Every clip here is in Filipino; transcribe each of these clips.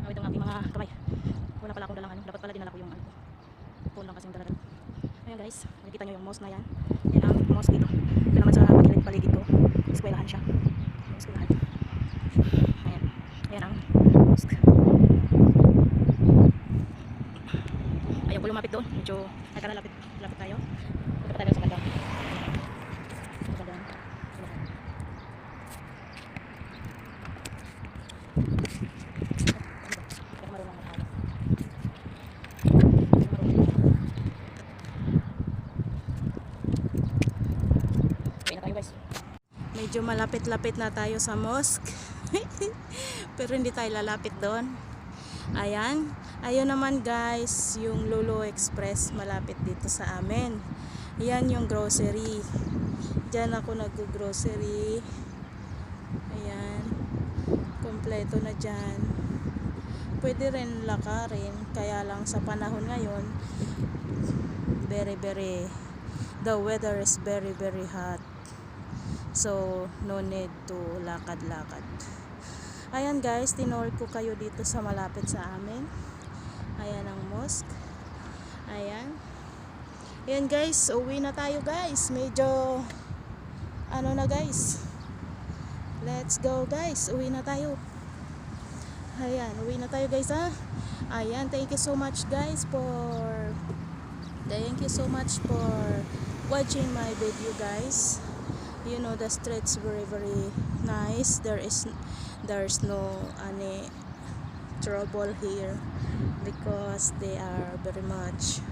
Awit ang aking mga kamay. Wala pala akong dalang ano. Dapat pala dinala ko yung ano. Phone lang kasi yung dala. Ayan guys, nakikita nyo yung mosque na yan. Yan ang mosque dito. Ito naman sa paligid ko. Eskwelahan siya. Eskwelahan. Ayan. Ayan ang mosque. Ayaw ko lumapit doon. Medyo nagkalalapit tayo. Punta pa tayo sa ganda. Sa ganda. Medyo malapit-lapit na tayo sa mosque. Pero hindi tayo lalapit doon. Ayan. Ayun naman guys, yung Lulu Express malapit dito sa amin. Ayan yung grocery. Diyan ako nag-grocery. Ayan. Kompleto na dyan. Pwede rin lakarin. Kaya lang sa panahon ngayon, the weather is very hot. So, no need to lakad-lakad. Ayan guys, tinol ko kayo dito sa malapit sa amin. Ayan ang mosque. Ayan. Ayan guys, uwi na tayo guys. Medyo, ano na guys. Let's go guys, uwi na tayo. Ayan, uwi na tayo guys ha. Ayan, thank you so much guys for watching my video guys. You know, the streets very nice. There's no any trouble here because they are very much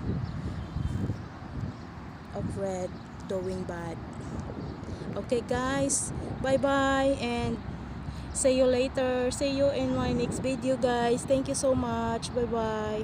afraid doing bad. Okay guys, bye bye and see you later. See you in my next video guys. Thank you so much. Bye bye.